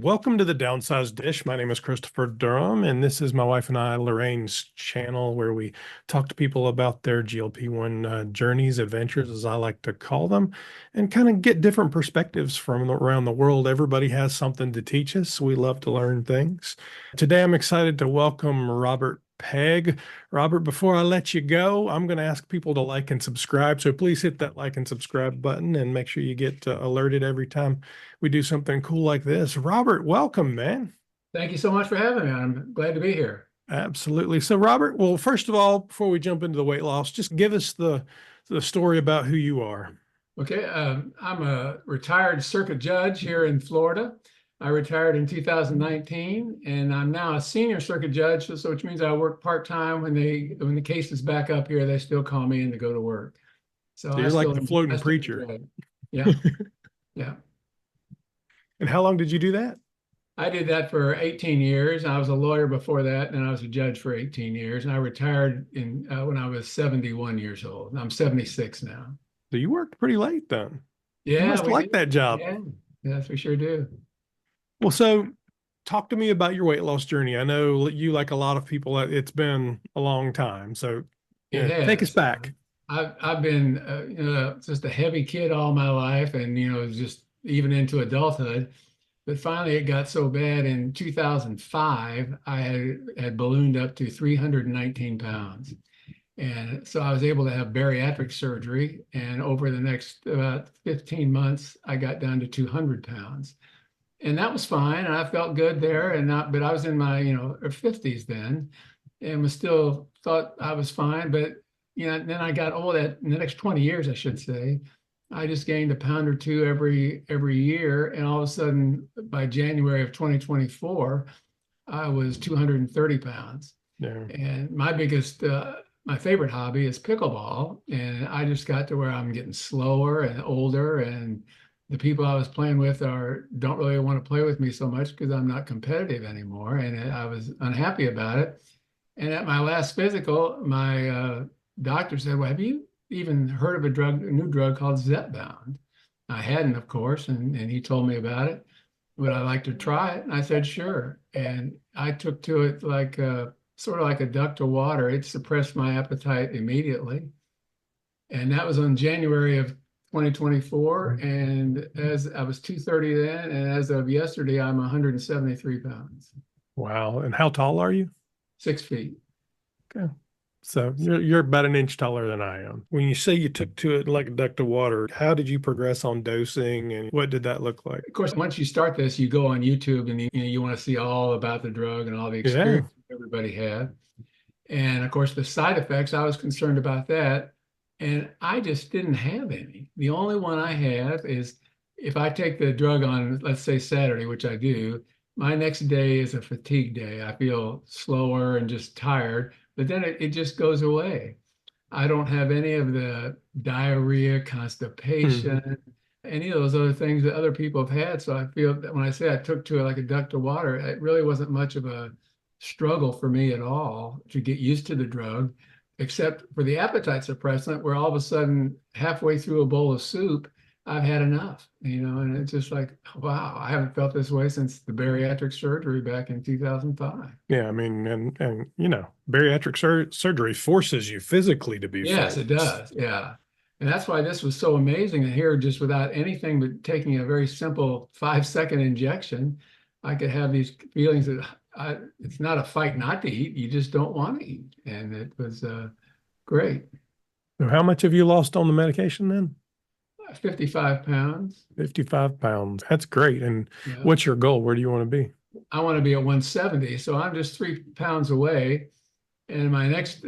Welcome to the Downsized Dish. My name is Christopher Durham, and this is my wife and I, Lorraine's channel, where we talk to people about their GLP-1 journeys, adventures, as I like to call them, and kind of get different perspectives from around the world. Everybody has something to teach us. We love to learn things. Today, I'm excited to welcome Robert Pegg. Robert, before I let you go, I'm going to ask people to like and subscribe. So please hit that like and subscribe button and make sure you get alerted every time we do something cool like this. Robert, welcome, man. Thank you so much for having me. I'm glad to be here. Absolutely. So, Robert, well, first of all, before we jump into the weight loss, just give us the story about who you are. Okay, I'm a retired circuit judge here in Florida. I retired in 2019, and I'm now a senior circuit judge, so which means I work part-time. When the case is back up here, they still call me in to go to work. So you're like the floating preacher. Yeah, yeah. And how long did you do that? I did that for 18 years. I was a lawyer before that, and I was a judge for 18 years. And I retired when I was 71 years old. I'm 76 now. So you worked pretty late then. Yeah, you must like that job. Yeah, yes, we sure do. Well, so talk to me about your weight loss journey. I know you, like a lot of people, it's been a long time. So take us back. I've been just a heavy kid all my life, and just even into adulthood. But finally, it got so bad in 2005, I had ballooned up to 319 pounds. And so I was able to have bariatric surgery. And over the next about 15 months, I got down to 200 pounds. And that was fine. And I felt good there. But I was in my, 50s then, and was still thought I was fine. But, then I got old. In the next 20 years, I should say, I just gained a pound or two every year. And all of a sudden, by January of 2024, I was 230 pounds. Yeah. And my favorite hobby is pickleball. And I just got to where I'm getting slower and older. And the people I was playing with don't really want to play with me so much because I'm not competitive anymore. And I was unhappy about it. And at my last physical, my doctor said, "Well, have you even heard of a new drug called ZepBound?" I hadn't, of course, and he told me about it. Would I like to try it? And I said, sure. And I took to it like sort of like a duck to water. It suppressed my appetite immediately. And that was on January of 2024. And as I was 230 then, and as of yesterday, I'm 173 pounds. Wow. And how tall are you? 6 feet. Okay. So you're about an inch taller than I am. When you say you took to it like a duck to water, how did you progress on dosing, and what did that look like? Of course, once you start this, you go on YouTube and you want to see all about the drug and all the experience everybody had. And of course, the side effects, I was concerned about that. And I just didn't have any. The only one I have is if I take the drug on, let's say Saturday, which I do, my next day is a fatigue day. I feel slower and just tired. But then it just goes away. I don't have any of the diarrhea, constipation, any of those other things that other people have had. So I feel that when I say I took to it like a duck to water, it really wasn't much of a struggle for me at all to get used to the drug, except for the appetite suppressant, where all of a sudden, halfway through a bowl of soup, I've had enough, and it's just like, wow, I haven't felt this way since the bariatric surgery back in 2005. Yeah, I mean, and bariatric surgery forces you physically to be Yes, focused. It does. Yeah. And that's why this was so amazing. And here, just without anything but taking a very simple 5-second injection, I could have these feelings that it's not a fight not to eat. You just don't want to eat. And it was great. So how much have you lost on the medication then? 55 pounds. 55 pounds. That's great. And what's your goal? Where do you want to be? I want to be at 170. So I'm just 3 pounds away. And my next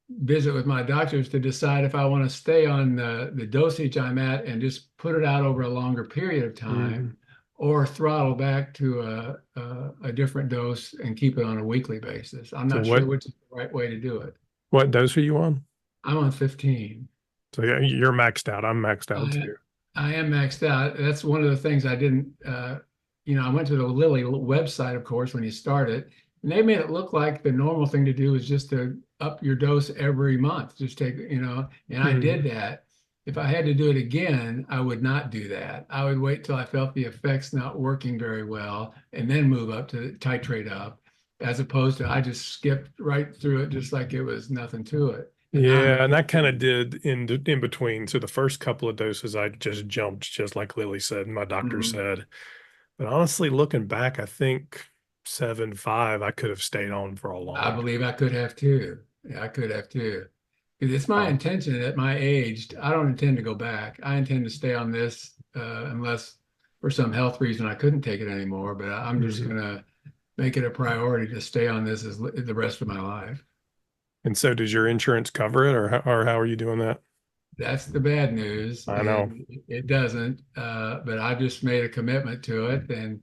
visit with my doctor is to decide if I want to stay on the dosage I'm at and just put it out over a longer period of time, or throttle back to a different dose and keep it on a weekly basis. I'm not sure which is the right way to do it. What dose are you on? I'm on 15. So yeah, you're maxed out. I'm maxed out too. I am maxed out. That's one of the things I didn't, I went to the Lilly website, of course, when you start it, and they made it look like the normal thing to do is just to up your dose every month. Just take, and I did that. if I had to do it again, I would not do that. I would wait till I felt the effects not working very well and then move up to titrate up, as opposed to I just skipped right through it just like it was nothing to it. And now I'm Yeah, and I kind of did in between. So the first couple of doses, I just jumped, just like Lily said, and my doctor mhm. said. But honestly, looking back, I think 7.5, I could have stayed on for a I long believe I could have too. Yeah, I could have too. Because it's my time. intention at my age, I don't intend to go back. I intend to stay on this unless for some health reason I couldn't take it anymore. But I'm just Mhm. going to make it a priority to stay on this as the rest of my life. And so, does your insurance cover it, or how are you doing that? That's the bad news. I know. It doesn't, but I just made a commitment to it. And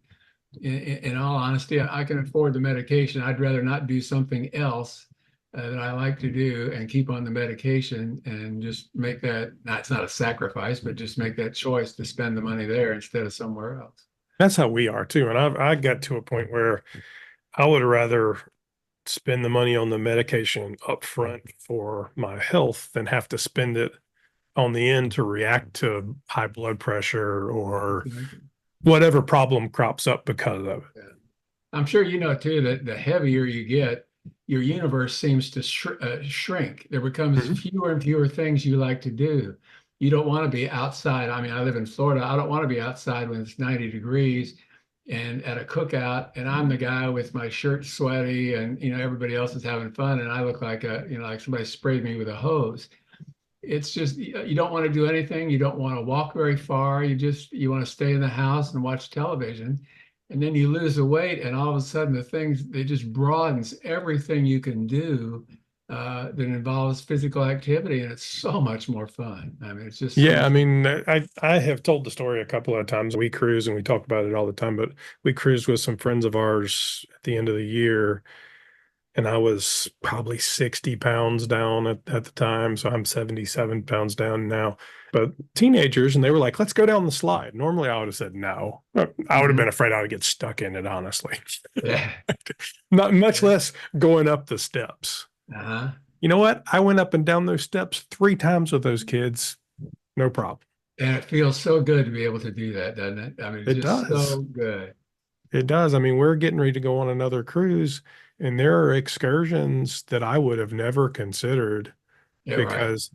in all honesty, I can afford the medication. I'd rather not do something else that I like to do and keep on the medication and just make that, not, it's not a sacrifice, but just make that choice to spend the money there instead of somewhere else. That's how we are too. And I got to a point where I would rather spend the money on the medication up front for my health than have to spend it on the end to react to high blood pressure or Exactly. whatever problem crops up because of Yeah. I'm sure you know too that the heavier you get, your universe seems to shrink. There becomes it. fewer and fewer things you like to do. You don't want to be outside. I mean, I live in Florida. I don't want to be outside when it's 90 degrees and at a cookout, and I'm the guy with my shirt sweaty, and everybody else is having fun, and I look like like somebody sprayed me with a hose. It's just you don't want to do anything. You don't want to walk very far. You want to stay in the house and watch television. And then you lose the weight, and all of a sudden the things it just broadens everything you can do that involves physical activity, and it's so much more fun. I mean, it's just so Yeah, I much. mean, I have told the story a couple of times. We cruise and we talk about it all the time, but we cruised with some friends of ours at the end of the year, and I was probably 60 pounds down at the time. So I'm 77 pounds down now. But teenagers, and they were like, let's go down the slide. Normally I would have said no. I would have been Mhm. afraid I would get stuck in it, honestly. Yeah. Not much less going up the steps. Uh-huh. You know what? I went up and down those steps 3 times with those kids. No problem. And it feels so good to be able to do that, doesn't it? I mean, it's It just does. so good. It does. I mean, we're getting ready to go on another cruise, and there are excursions that I would have never considered Yeah, right. because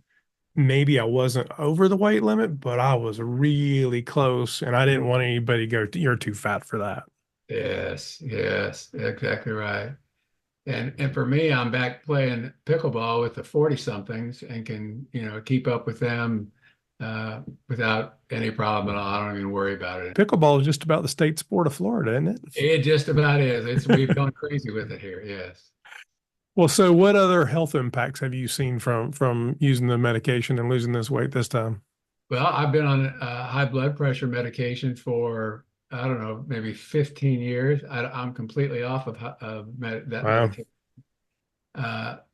maybe I wasn't over the weight limit, but I was really close, and I didn't want anybody to go, you're too fat for that. Yes, yes, exactly right. And for me, I'm back playing pickleball with the 40 somethings and can, keep up with them without any problem at all. I don't even worry about it. Pickleball is just about the state sport of Florida, isn't It just about is. We've gone crazy with it here. Yes. Well, so what other health impacts have you seen from using the medication and losing this weight this time? Well, I've been on high blood pressure medication for, I don't know, maybe 15 years. I'm completely off of that Wow. medication.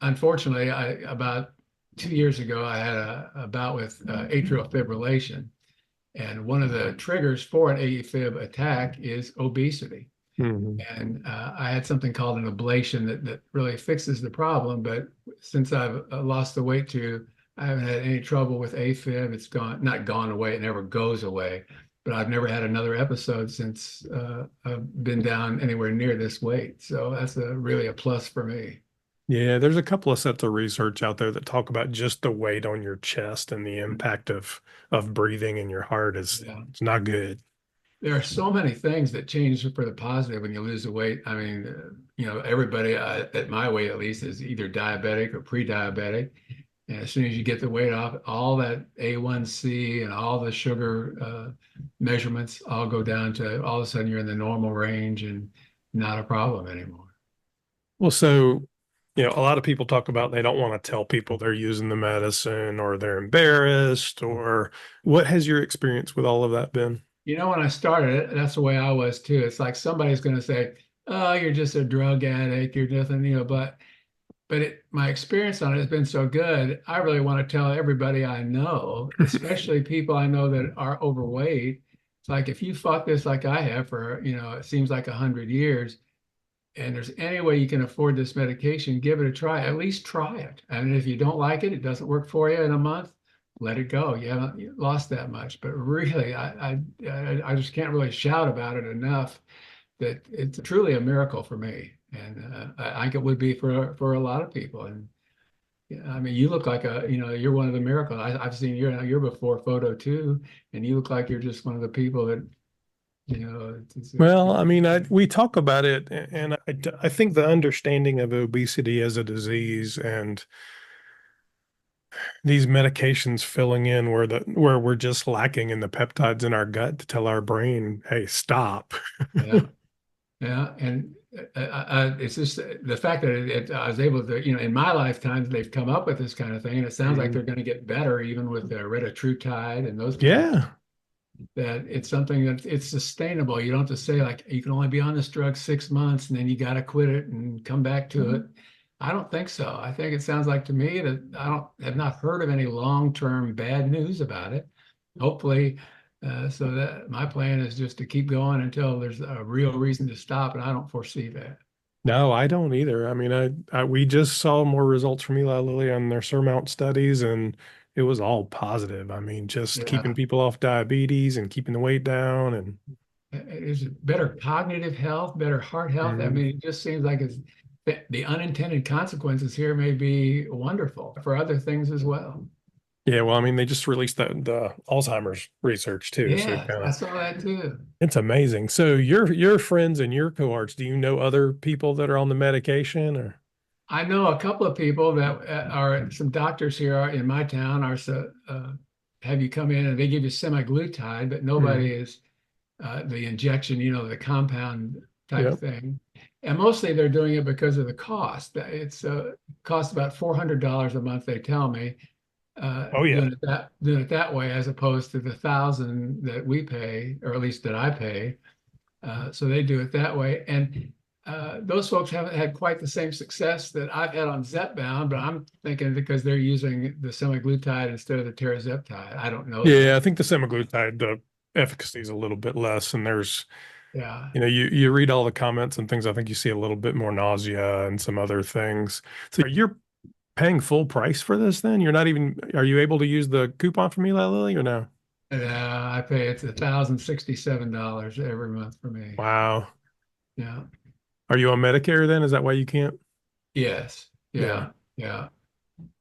Unfortunately, about 2 years ago, I had a bout with atrial fibrillation. And one of the triggers for an AFib attack is obesity. Mhm. And I had something called an ablation that really fixes the problem. But since I've lost the weight too, I haven't had any trouble with AFib. It's not gone away. It never goes away. But I've never had another episode since I've been down anywhere near this weight. So that's really a plus for me. Yeah, there's a couple of sets of research out there that talk about just the weight on your chest and the impact of breathing in your heart is Yeah. it's not good. There are so many things that change for the positive when you lose the weight. I mean, everybody at my weight at least is either diabetic or pre-diabetic. And as soon as you get the weight off, all that A1C and all the sugar measurements all go down to all of a sudden you're in the normal range and not a problem anymore. Well, so, a lot of people talk about they don't want to tell people they're using the medicine or they're embarrassed or what has your experience with all of that been? When I started it, that's the way I was too. It's like somebody's going to say, "Oh, you're just a drug addict. You're nothing," but my experience on it has been so good. I really want to tell everybody I know, especially people I know that are overweight. It's like if you fought this like I have for, it seems like 100 years, and there's any way you can afford this medication, give it a try. At least try it. And if you don't like it, it doesn't work for you in a month, let it go. You haven't lost that much. But really, I just can't really shout about it enough that it's truly a miracle for me. And I think it would be for a lot of people. And yeah, I mean, you look like you're one of the miracles. I've seen your before photo too, and you look like you're just one of the people that, Well, I mean, we talk about it, and I think the understanding of obesity as a disease and these medications filling in where we're just lacking in the peptides in our gut to tell our brain, hey, stop. yeah, yeah. And it's just the fact that I was able to, in my lifetime, they've come up with this kind of thing, and it sounds like they're Mhm. going to get better even with the retatrutide and those kind of things. Yeah. That it's something that it's sustainable. You don't have to say like you can only be on this drug 6 months and then you got to quit it and come back to it. I don't think so. I think it sounds like to me that I don't have not heard of any long-term bad news about it. Hopefully, so that my plan is just to keep going until there's a real reason to stop, and I don't foresee that. No, I don't either. I mean, we just saw more results from Eli Lilly on their Surmount studies, and it was all positive. I mean, just keeping Yeah. people off diabetes and keeping the weight down, and Is it better cognitive health, better heart health? I Mhm. mean, it just seems like the unintended consequences here may be wonderful for other things as well. Yeah. Well, I mean, they just released the Alzheimer's research too, so Yes, kind I of saw that too. it's amazing. So your friends and your cohorts, do you know other people that are on the medication or? I know a couple of people that are some doctors here in my town are so have you come in and they give you semaglutide, but nobody Mhm. is the injection, the compound type Yep. thing. And mostly they're doing it because of the cost. It's costs about $400 a month, they tell me, Oh yeah. doing it that way, as opposed to the thousand that we pay, or at least that I pay. So they do it that way. And those folks haven't had quite the same success that I've had on ZepBound, but I'm thinking because they're using the semaglutide instead of the tirzepatide. I don't know Yeah, that. I think the semaglutide, the efficacy is a little bit less, and there's, Yeah. you read all the comments and things. I think you see a little bit more nausea and some other things. So you're paying full price for this then? You're not even, are you able to use the coupon from Eli Lilly or no? I pay it's $1,067 every month for me. Wow. Yeah. Are you on Medicare then? Is that why you can't? Yes. Yeah. Yeah. Yeah.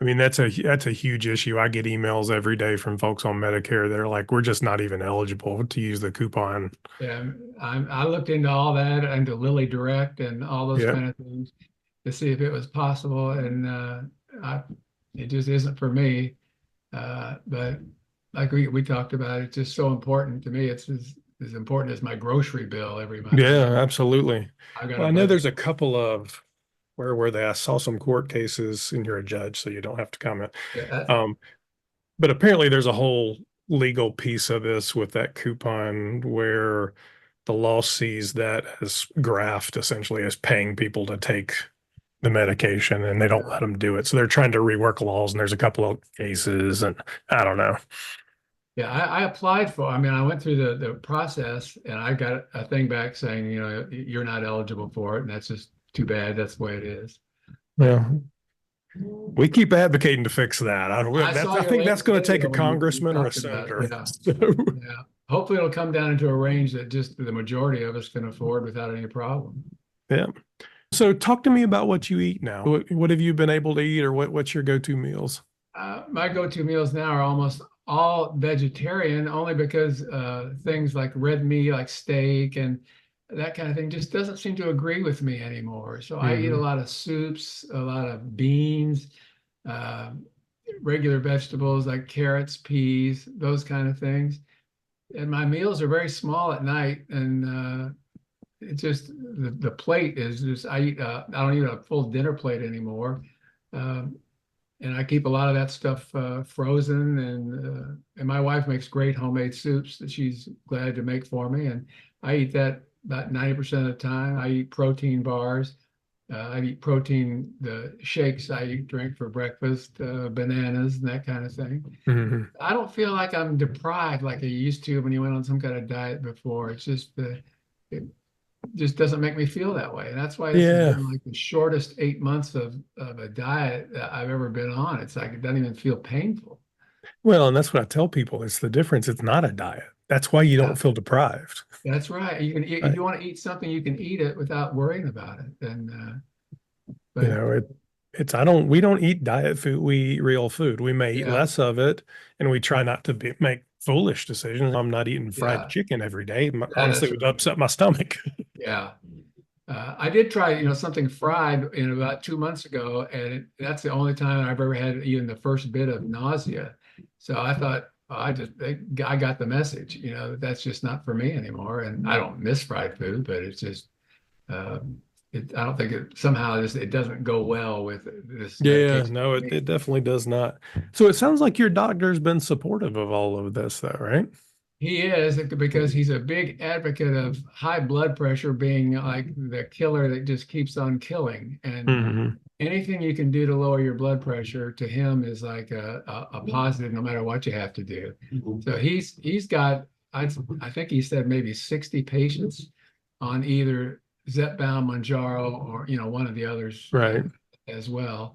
I mean, that's a huge issue. I get emails every day from folks on Medicare that are like, we're just not even eligible to use the coupon. Yeah. I looked into all that, into Lilly Direct and all those Yeah. kind of things to see if it was possible. And I, it just isn't for me. But like we talked about, it's just so important to me. It's as important as my grocery bill every month. Yeah, absolutely. I've got Well, a I know budget. there's a couple of where were they? I saw some court cases and you're a judge, so you don't have to comment. Yeah, Um, but apparently there's a whole legal piece of this with that coupon where the law sees that as graft, essentially as paying people to take the medication and they don't yeah. let them do it. So they're trying to rework laws and there's a couple of cases and I don't know. Yeah, I applied for. I mean, I went through the process, and I got a thing back saying, you're not eligible for it, and that's just too bad. That's the way it is. But Yeah. We keep advocating to fix that. I saw I your think that's latest going to take a video when you congressman or a talked about it. senator. Yeah, So, yeah. Hopefully, it'll come down into a range that just the majority of us can afford without any problem. yeah. So talk to me about what you eat now. What have you been able to eat or what's your go-to meals? My go-to meals now are almost all vegetarian, only because things like red meat, like steak and that kind of thing, just doesn't seem to agree with me anymore. So I eat a Hmm. lot of soups, a lot of beans, uh, regular vegetables like carrots, peas, those kind of things. And my meals are very small at night, and it just the plate is just I don't eat a full dinner plate anymore. Um, and I keep a lot of that stuff frozen. And my wife makes great homemade soups that she's glad to make for me, and I eat that about 90% of the time. I eat protein bars. I eat the shakes drink for breakfast, bananas and that kind of thing. Hmm. I don't feel like I'm deprived like I used to when you went on some kind of diet before. It just doesn't make me feel that way. And that's why this has Yeah. been like the shortest 8 months of a diet that I've ever been on. It's like it doesn't even feel painful. Well, and that's what I tell people. It's the difference. It's not a diet. That's why you don't Yeah, feel deprived. that's right. You can if Right? you want to eat something, you can eat it without worrying about it. And You but know, it's I don't we don't eat diet food. We eat real food. We may eat yeah, less of it, and we try not to make foolish decisions. I'm not eating fried yeah, chicken every day. that Honestly, is it would right. upset my stomach. Yeah. I did try, something fried in about 2 months ago, and that's the only time I've ever had even the first bit of nausea. So I thought, oh, I got the message, that's just not for me anymore. And I don't miss fried food, but it's just, I don't think it somehow it doesn't go well with this Yeah, medication no, for it me. definitely does not. So it sounds like your doctor's been supportive of all of this, though, right? He is because he's a big advocate of high blood pressure being like the killer that just keeps on killing. And Hmm. anything you can do to lower your blood pressure to him is like a positive, no matter what you have to do. So he's got, I think he said maybe 60 patients on either ZepBound, Manjaro, or one of the others Right. as well.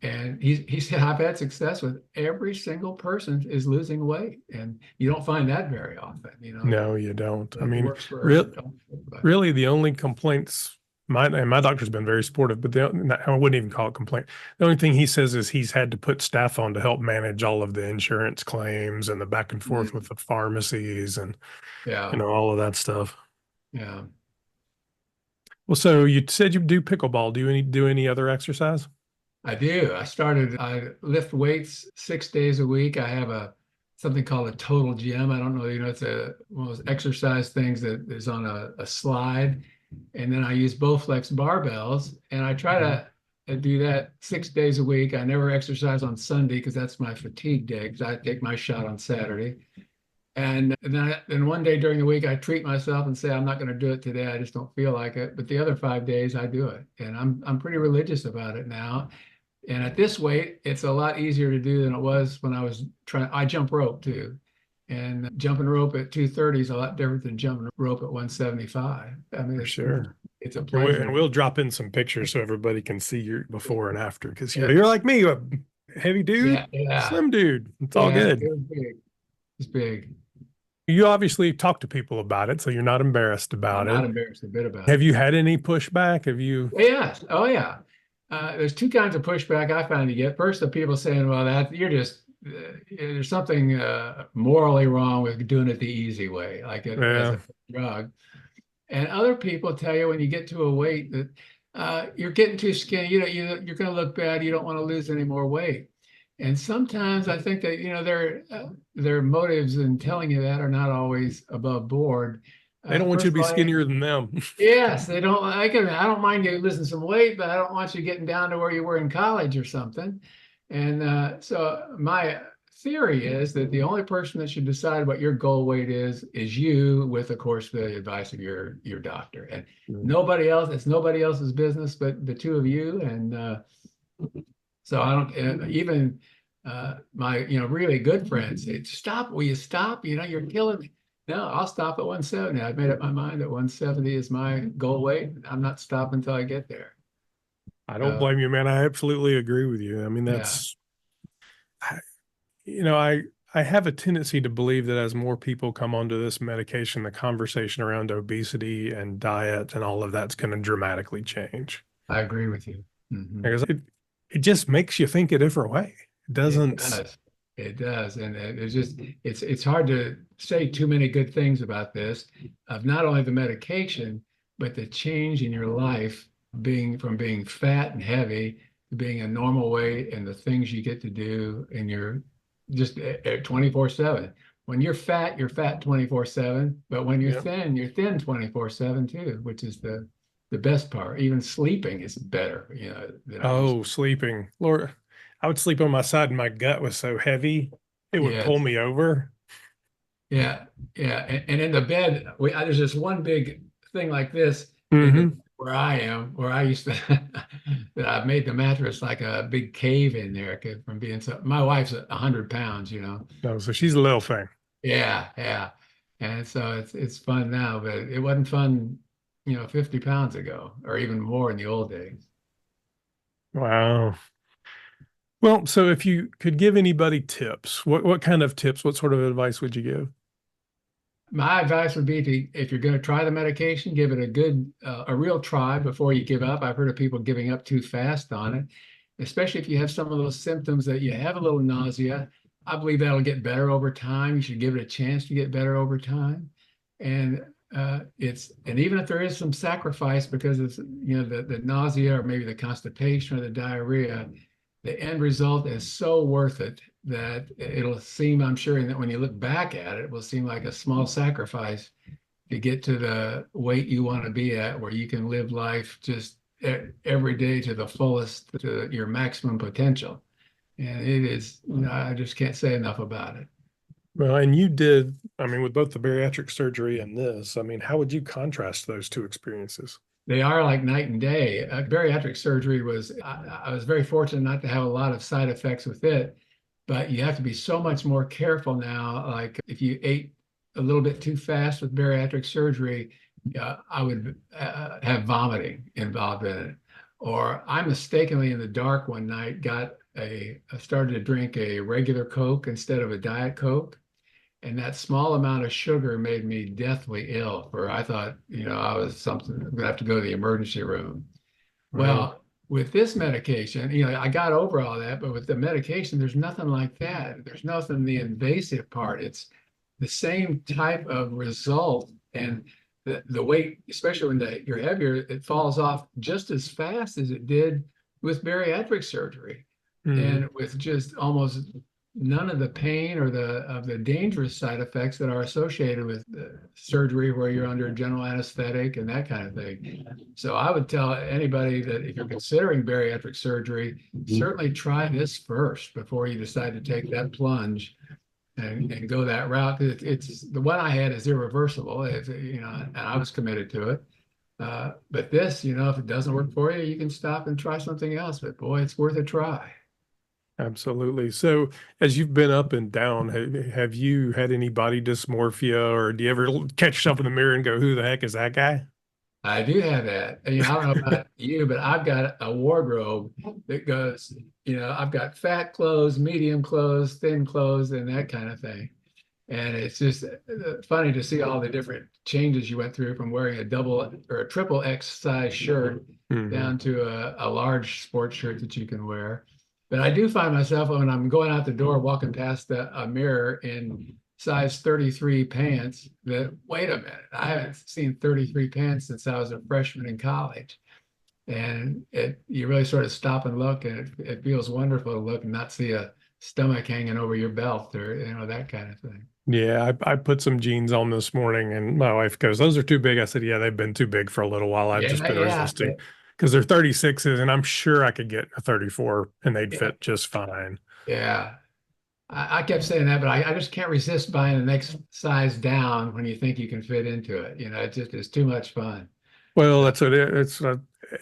And he said, I've had success with every single person is losing weight. And you don't find that very often, No, you don't. I that mean, works for real, everybody. really, the only complaints my doctor's been very supportive, but I wouldn't even call it complaint. The only thing he says is he's had to put staff on to help manage all of the insurance claims and the back and forth with Mm, the pharmacies and yeah, all of that stuff. yeah. Well, so you said you do pickleball. Do you do any other exercise? I do. I lift weights 6 days a week. I have something called a total gym. I don't know, it's one of those exercise things that is on a slide. And then I use Bowflex barbells, and I try Mhm. to do that 6 days a week. I never exercise on Sunday because that's my fatigue day because I take my shot on Saturday. And then one day during the week, I treat myself and say, I'm not going to do it today. I just don't feel like it. But the other 5 days, I do it. And I'm pretty religious about it now. And at this weight, it's a lot easier to do than it was when I was trying. I jump rope too. And jumping rope at 230 is a lot different than jumping rope at 175. I mean, For sure. it's a And pleasure. we'll drop in some pictures so everybody can see your before and after because Yeah, you're like me, a heavy dude, yeah, yeah, slim dude. It's all yeah. good. It was big. It's big. You obviously talk to people about it, so you're not embarrassed I'm about not it. embarrassed a bit about Have it. you had any pushback? Have you? Yes. Oh, yeah. There's two kinds of pushback I find to get. First, the people saying, well, that you're just, there's something morally wrong with doing it the easy way, like as Yeah, a drug. And other people tell you when you get to a weight that you're getting too skinny, you're going to look bad. You don't want to lose any more weight. And sometimes I think that, their motives in telling you that are not always above board. they don't want you First to of be all, skinnier than them. yes, they don't. I don't mind you losing some weight, but I don't want you getting down to where you were in college or something. And so my theory is that the only person that should decide what your goal weight is you, with, of course, the advice of your doctor. And Mm. nobody else. It's nobody else's business but the two of you. And so I don't even my really good friends say, "Stop! Will you stop? You're killing me." No, I'll stop at 170. I've made up my mind that 170 is my goal weight. I'm not stopping until I get there. I don't So blame you, man. I absolutely agree with you. I mean, yeah, that's I- you know, I have a tendency to believe that as more people come onto this medication, the conversation around obesity and diet and all of that's going to dramatically change. I agree with you. Mhm. Because it just makes you think a different way. It It doesn't, does. It does. And it's hard to say too many good things about this, of not only the medication, but the change in your life, being fat and heavy to being a normal weight, and the things you get to do in your just 24/7. When you're fat 24/7, but when yeah. you're thin 24/7 too, which is the best part. Even sleeping is better, than I used Oh, to. sleeping. Lord, I would sleep on my side and my gut was so heavy, it would pull Yes. me over. Yeah, yeah, and in the bed, there's this one big thing like this in the Hmm. where I am, where I used to that I've made the mattress like a big cave in there from being so. My wife's 100 pounds, No, so she's a little thing. Yeah, yeah, and so it's fun now, but it wasn't fun, 50 pounds ago, or even more in the old days. Wow. Well, so if you could give anybody tips, what kind of tips, what sort of advice would you give? My advice would be to, if you're going to try the medication, give it a real try before you give up. I've heard of people giving up too fast on it, especially if you have some of those symptoms that you have a little nausea. I believe that'll get better over time. You should give it a chance to get better over time. And and even if there is some sacrifice because of, the nausea or maybe the constipation or the diarrhea, the end result is so worth it that it'll seem, I'm sure, that when you look back at it, it will seem like a small sacrifice to get to the weight you want to be at, where you can live life just every day to the fullest, to your maximum potential. And it is, I just can't say enough about it. Well, and you did, I mean, with both the bariatric surgery and this, I mean, how would you contrast those two experiences? They are like night and day. Bariatric surgery I was very fortunate not to have a lot of side effects with it, but you have to be so much more careful now. Like if you ate a little bit too fast with bariatric surgery, I would have vomiting involved in it. Or I mistakenly in the dark one night started to drink a regular Coke instead of a Diet Coke. And that small amount of sugar made me deathly ill. For I thought, I was something, I'm gonna have to go to the emergency room. Wow. Well, with this medication, I got over all that, but with the medication, there's nothing like that. There's nothing the invasive part. It's the same type of result. And the weight, especially when you're heavier, it falls off just as fast as it did with bariatric surgery. Mhm. And with just almost none of the pain or the dangerous side effects that are associated with surgery where you're under general anesthetic and that kind of thing. So I would tell anybody that if you're considering bariatric surgery, certainly try this first before you decide to take that plunge and go that route. It's the one I had is irreversible, and I was committed to it. But this, if it doesn't work for you, you can stop and try something else. But boy, it's worth a try. Absolutely. So, as you've been up and down, have you had any body dysmorphia, or do you ever catch yourself in the mirror and go, "Who the heck is that guy?" I do have that. And, I don't know about you, but I've got a wardrobe that goes, I've got fat clothes, medium clothes, thin clothes, and that kind of thing. And it's just funny to see all the different changes you went through from wearing a double or a triple X size shirt Hmm. down to a large sports shirt that you can wear. But I do find myself when I'm going out the door, walking past a mirror in size 33 pants, that wait a minute, I haven't seen 33 pants since I was a freshman in college. And you really sort of stop and look, and it feels wonderful to look and not see a stomach hanging over your belt or that kind of thing. Yeah, I put some jeans on this morning, and my wife goes, "Those are too big." I said, "Yeah, they've been too big for a little while. I've just Yeah, been yeah, resisting because they're 36s, and I'm sure I could get a 34 and they'd yeah, fit just fine." yeah. I kept saying that, but I just can't resist buying the next size down when you think you can fit into it. It just is too much fun. Well, So, that's what it's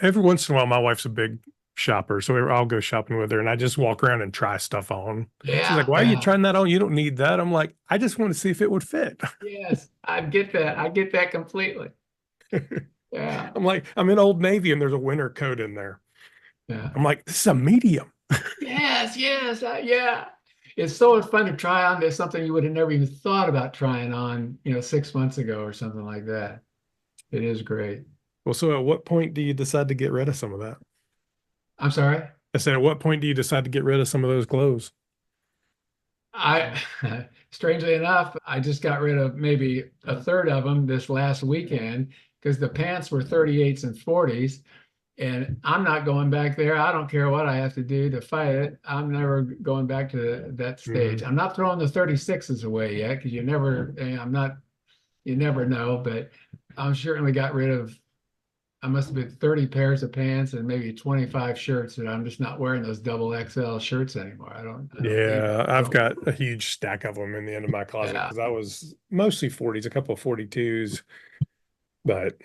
every once in a while. My wife's a big shopper, so I'll go shopping with her, and I just walk around and try stuff on. She's like, yeah, "Why are you yeah, trying that on? You don't need that." I'm like, "I just want to see if it would fit." yes, I get that. I get that completely. Yeah, I'm like, I'm in Old Navy, and there's a winter coat in there. yeah. I'm like, "This is a medium." Yes, yes, yeah. It's so fun to try on. There's something you would have never even thought about trying on, 6 months ago or something like that. It is great. Well, so at what point do you decide to get rid of some of that? I'm sorry. I said, at what point do you decide to get rid of some of those clothes? I, strangely enough, I just got rid of maybe a third of them this last weekend because the pants were 38s and 40s. And I'm not going back there. I don't care what I have to do to fight it. I'm never going back to that stage. Mhm. I'm not throwing the 36s away yet because you never know. But I'm certainly got rid of, I must have been 30 pairs of pants and maybe 25 shirts that I'm just not wearing those double XL shirts anymore. I don't need Yeah, I've them. got a huge stack of them in the end of my closet Yeah. because I was mostly 40s, a couple of 42s, but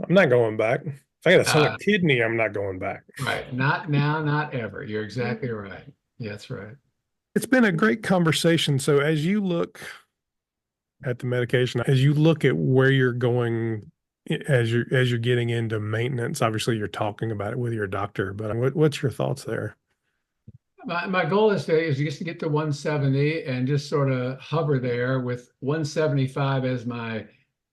I'm not going back. If I got to sell a Uh, kidney, I'm not going back. right. Not now, not ever. You're exactly right. Yeah, that's right. It's been a great conversation. So as you look at the medication, as you look at where you're going as you're getting into maintenance, obviously you're talking about it with your doctor, but what's your thoughts there? My goal is just to get to 170 and just sort of hover there with 175 as my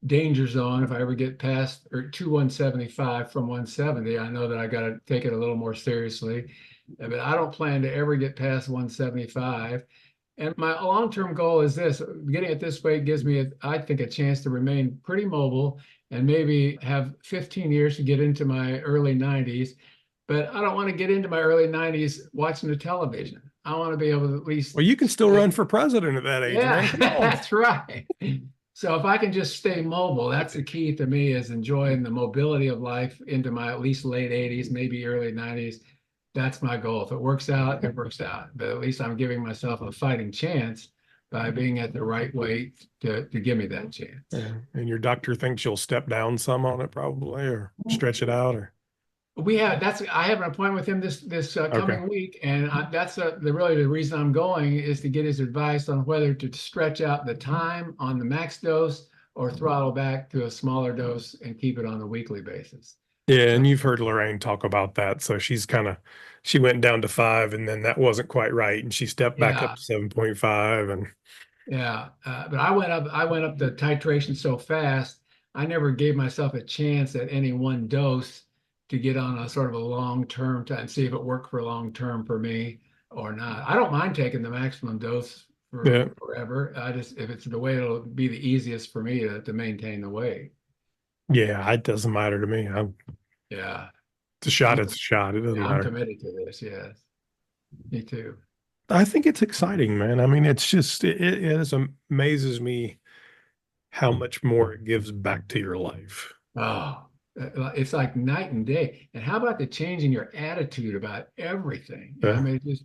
danger zone. If I ever get past or to 175 from 170, I know that I got to take it a little more seriously. But I don't plan to ever get past 175. And my long-term goal is this: getting it this weight gives me, I think, a chance to remain pretty mobile and maybe have 15 years to get into my early 90s. But I don't want to get into my early 90s watching the television. I want to be able to at least Well, you can still run stay. for president at that age, man. Yeah, Come on. that's right. So if I can just stay mobile, that's the key to me, is enjoying the mobility of life into my at least late 80s, maybe early 90s. That's my goal. If it works out, it works out. But at least I'm giving myself a fighting chance by being at the right weight to give me that chance. Yeah. And your doctor thinks you'll step down some on it probably, or stretch it out, or I have an appointment with him this okay. coming week, and that's really the reason I'm going, is to get his advice on whether to stretch out the time on the max dose or throttle back to a smaller dose and keep it on a weekly basis. Yeah, So and you've heard Lorraine talk about that. So she went down to 5 and then that wasn't quite right. And she stepped back up yeah, to 7.5 and yeah. But I went up the titration so fast, I never gave myself a chance at any one dose to get on a sort of a long term and see if it worked for long term for me or not. I don't mind taking the maximum dose for yeah. forever. I just, if it's the way, it'll be the easiest for me to maintain the weight. Yeah, it doesn't matter to me. Yeah. It's a shot, I'm, it's a shot. It doesn't yeah, I'm matter. committed to this. Yes. Me too. I think it's exciting, man. I mean, it's just it is amazes me how much more it gives back to your life. Oh, it's like night and day. And how about the change in your attitude about everything? I Yeah. mean, just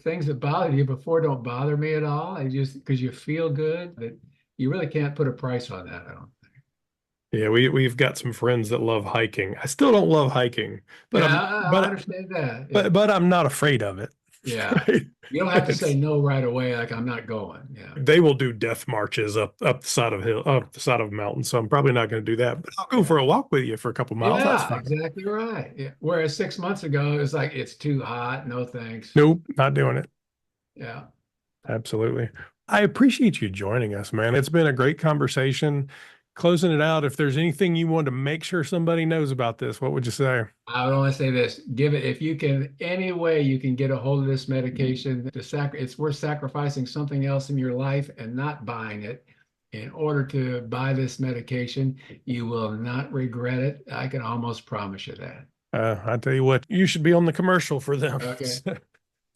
things that bothered you before don't bother me at all. I just, because you feel good, that you really can't put a price on that. I don't. Yeah, we've got some friends that love hiking. I still don't love hiking, but Yeah, I'm I but understand that. Yeah, but I'm not afraid of it. yeah. Right? You don't have to say It's no right away, like I'm not going. Yeah, they will do death marches up the side of hill up the side of a mountain, so I'm probably not going to do that. But I'll go yeah, for a walk with you for a couple miles. That's yeah. fine. Exactly right. Yeah. Whereas 6 months ago, it's like it's too hot. No thanks. Nope, not doing it. Yeah. Absolutely. I appreciate you joining us, man. It's been a great conversation. Closing it out, if there's anything you want to make sure somebody knows about this, what would you say? I would only say this: give it, if you can, any way you can get a hold of this medication. It's worth sacrificing something else in your life and not buying it in order to buy this medication. You will not regret it. I can almost promise you that. I tell you what, you should be on the commercial for them. Okay.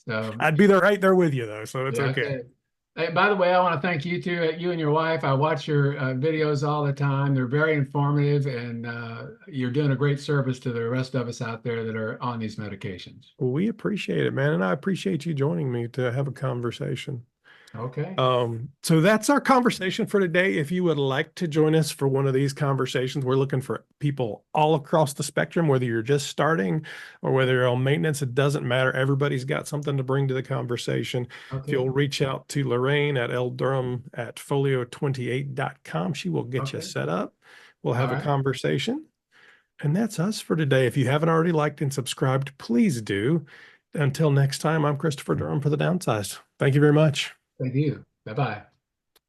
So I'd be there right there with you though, so it's yeah, okay. okay. Hey, by the way, I want to thank you too, you and your wife. I watch your videos all the time. They're very informative, and you're doing a great service to the rest of us out there that are on these medications. Well, we appreciate it, man, and I appreciate you joining me to have a conversation. Okay. So that's our conversation for today. If you would like to join us for one of these conversations, we're looking for people all across the spectrum, whether you're just starting or whether you're on maintenance, it doesn't matter. Everybody's got something to bring to the conversation. If Okay. you'll reach out to Lorraine at ldurham at folio28.com, she will get you Okay. set up. We'll All have a right. conversation. And that's us for today. If you haven't already liked and subscribed, please do. Until next time, I'm Christopher Durham for the Downsized. Thank you very much. Thank you. Bye-bye.